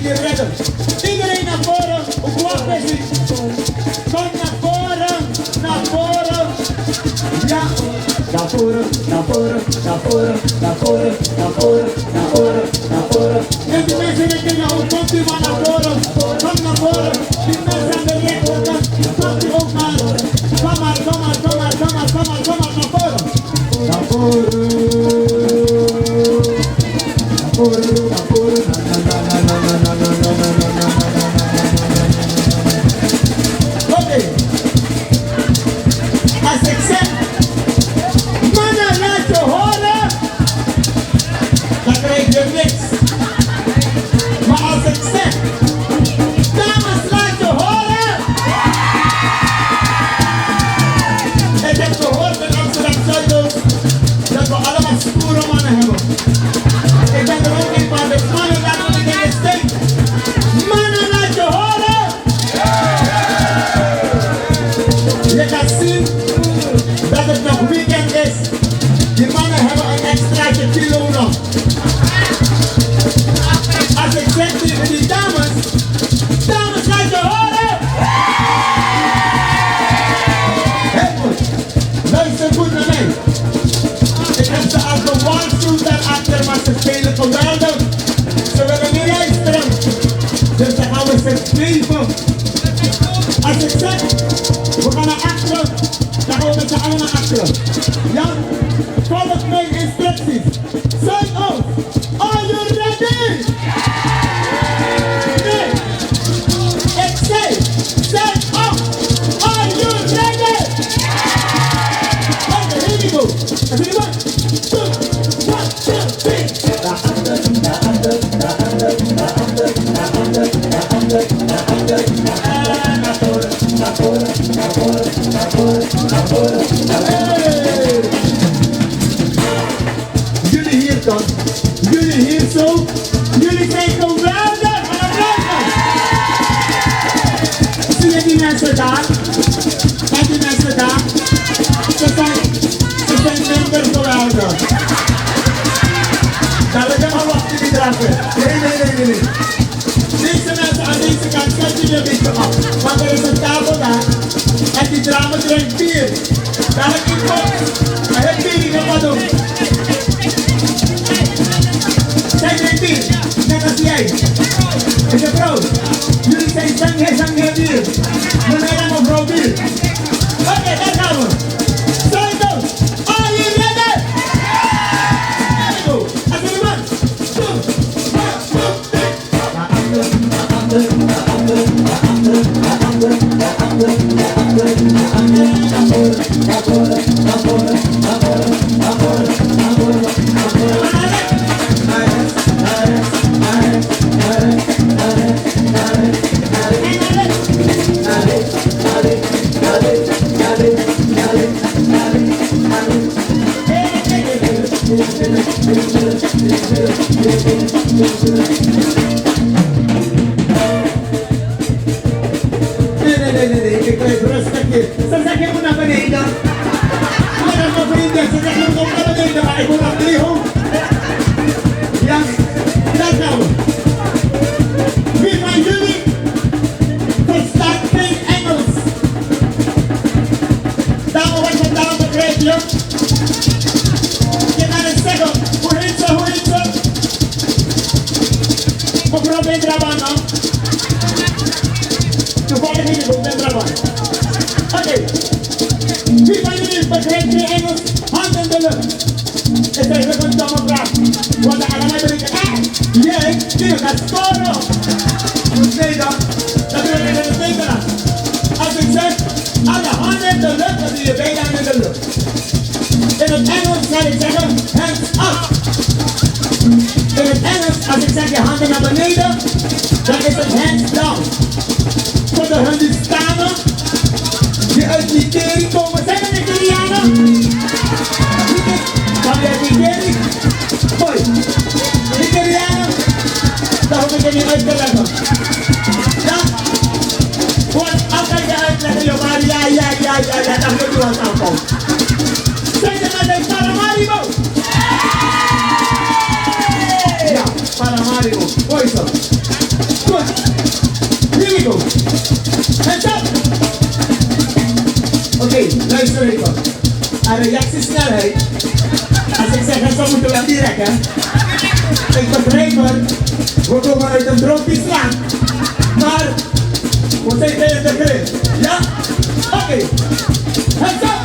met die redden. Iedereen naar voren, hoe kwam is het? Kom naar voren, naar voren. Ja, naar voren, naar voren, naar voren, naar voren, naar voren, naar voren, naar voren. En die mensen denken, nou, komt u maar naar voren. Kom naar voren. Die mensen aan de rechterkant, komt u ook maar. Kom maar, kom maar, kom maar, kom maar, kom maar, kom maar, naar voren. Naar voren. Naar voren, naar voren. Oké. Als ik zeg, mannen laat je horen, dan krijg je niks. Maar als ik zeg, dames laat je horen, ik heb gehoord in Amsterdam Zuidoost dat we allemaal stoere mannen hebben. Ik ben er ook een van, dus mannen laten we dingen steken. Mannen laat je horen. Je gaat zien dat het nog weekend is. Die mannen hebben een extraatje kilo nog. Als ik zeg tegen die dames, dames laat je horen. Heel goed, luister goed naar mij. Ik heb ze al gewaarschuwd daarachter, maar ze spelen geweldig. Ze willen niet luisteren. Dus dan gaan we ze geven. Als ik zeg, we gaan naar achteren, dan gaan we met z'n allen naar achteren. Ja? Volg mijn instructies. Zuidoost, are you ready? Nee. Ik zeg, Zuidoost, are you ready? Okay, here we go. As we go. 2, 1, 2, 3. Naar achteren, naar achteren, naar achteren, naar achteren, naar achteren, naar achteren, naar achteren, naar voren, naar voren, naar voren, naar voren, naar voren, naar voren. Jullie hier dan, jullie hier zo, jullie zijn geweldig aan het blijven. Zie je die mensen daar? En die mensen daar? Ze zijn minder geweldig. Dan wil je maar wachten die dragen. Nee. Deze mensen aan deze kant zetten je een beetje af. Want er is een tafel daar. En die dame drinkt bier. Daar heb ik kop. Hij heeft bier in wat doen. Zij drinkt bier. Net als jij. Is een vrouw. Jullie zijn zangheer bier. Meneer en mevrouw bier. Oké, daar gaan we. Zuidoost, are you ready? There we go. As we run. 2, Nee, ik blijf rustig hier. Ze zeggen je moet naar beneden. Maar dat is mijn vrienden, ze zeggen je moet ook naar beneden, maar ik moet naar 300. Ja, daar gaan we. Wie van jullie verstaat geen Engels? Dame, wat vandaan begrijp je? Je kan eens zeggen, hoe heet ze? Mevrouw Bendraban, no? Toevallig heet ik ook Bendraban. Oké. Wie van jullie begrijpt geen Engels? Hand in de lucht. Het is eigenlijk een domme vraag. Want allemaal denken, jij, die gaat scoren. Nee dan, dat wil ik in het Nederlands. Als ik zeg, alle handen in de lucht, dan doe je beide handen in de lucht. In het Engels zal ik zeggen, hands up. In het Engels, als ik zeg je handen naar beneden, dan is het hands down. Voor de Hindustanen, die uit Nigeria komen, zijn er Nigerianen? Kom je uit Nigeria? Mooi. Nigerianen? Dat hoef ik je niet uit te leggen. Ja? Want altijd je uitleggen, joh, maar ja, dan moet je wat aankomen. Zijn ze met een Paramaribo? Ja, Paramaribo. Mooi zo. Hey, luister even. Een reactiesnelheid. Als ik zeg, zo moeten we wel direct, hè. Ik begrijp het. We komen uit een tropisch land. Maar, we zijn tegen de grens. Ja? Oké. Heads up.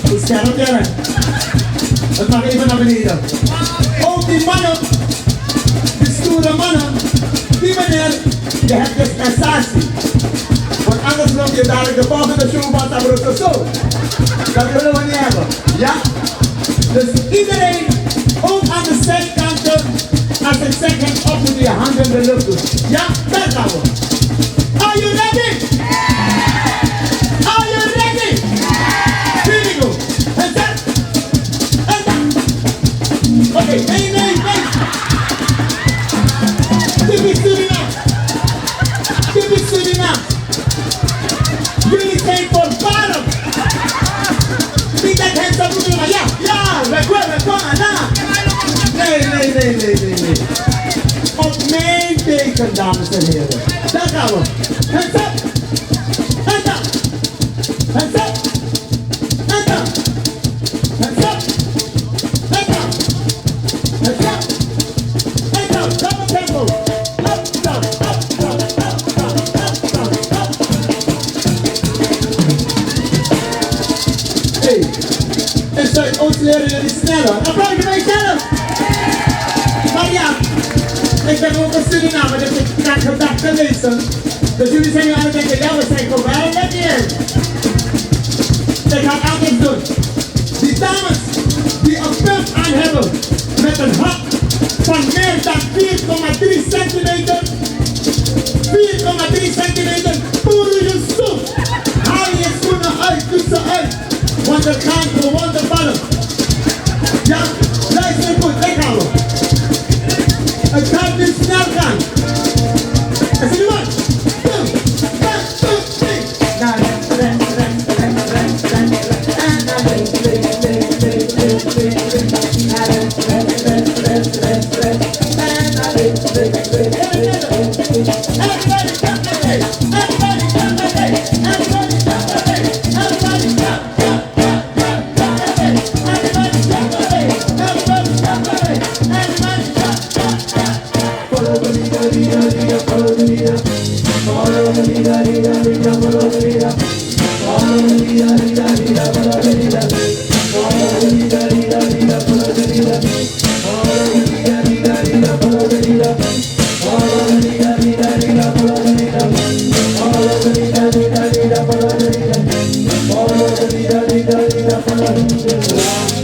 Hoe scherp jij bent. Het mag even naar beneden. Ook die mannen, die stoere mannen, die meneer, je hebt dus prestatie. Want anders loop je dadelijk de volgende show van Sabroso zo. Dat willen we niet hebben. Ja? Dus iedereen, ook aan de zijkanten, als ik zeg hem op, moet je je handen in de lucht doen. Ja? Daar gaan we. Are you ready? Are you ready? Here we go. En dat. En dat. Oké, nee. Dit is Suriname. Jullie zijn voortvarend. Niet dat het zo moet doen, maar ja, we komen, Nee. Op mijn teken, dames en heren. Daar gaan we. Hands up. Hands up. Hands up. Hands up. Hands up. Hands up. Hands up. Hands up. Double tempo. Up, down, up, down, up, down, up, down, up. Hey. En Zuidoost leren jullie sneller. Applaus voor mijzelf. Maar ja, ik ben ook een Suriname, dus ik kan gedachten lezen. Dus jullie zijn nu aan het denken, ja, we zijn gewoon net hier. Ik ga anders doen. Die dames die een pump aan hebben met een hap van meer dan 4,3 centimeter. 4,3 centimeter, voeren je stoep. Haal je schoenen uit, doe ze uit. Want er gaan gewoon de ballen. Ja, luister goed, daar gaan we. Het gaat nu snel gaan. En zie je wat? 2, 1, 2, 3. Naar rechts. En naar links. Naar rechts. En naar links. Everybody jump the day. Everybody jump the day. Everybody jump the day. Everybody jump. Everybody jump the day. Everybody jump the day. Everybody jump. Follow the leader. Follow the leader. Follow the leader. Follow the leader. Follow the leader. Follow the leader. Follow the leader. Follow the leader. Follow the leader. Follow the leader. Follow the leader. Follow the leader. Follow the leader. Follow the leader. Follow the leader. Follow the leader. Follow the leader. Follow the leader.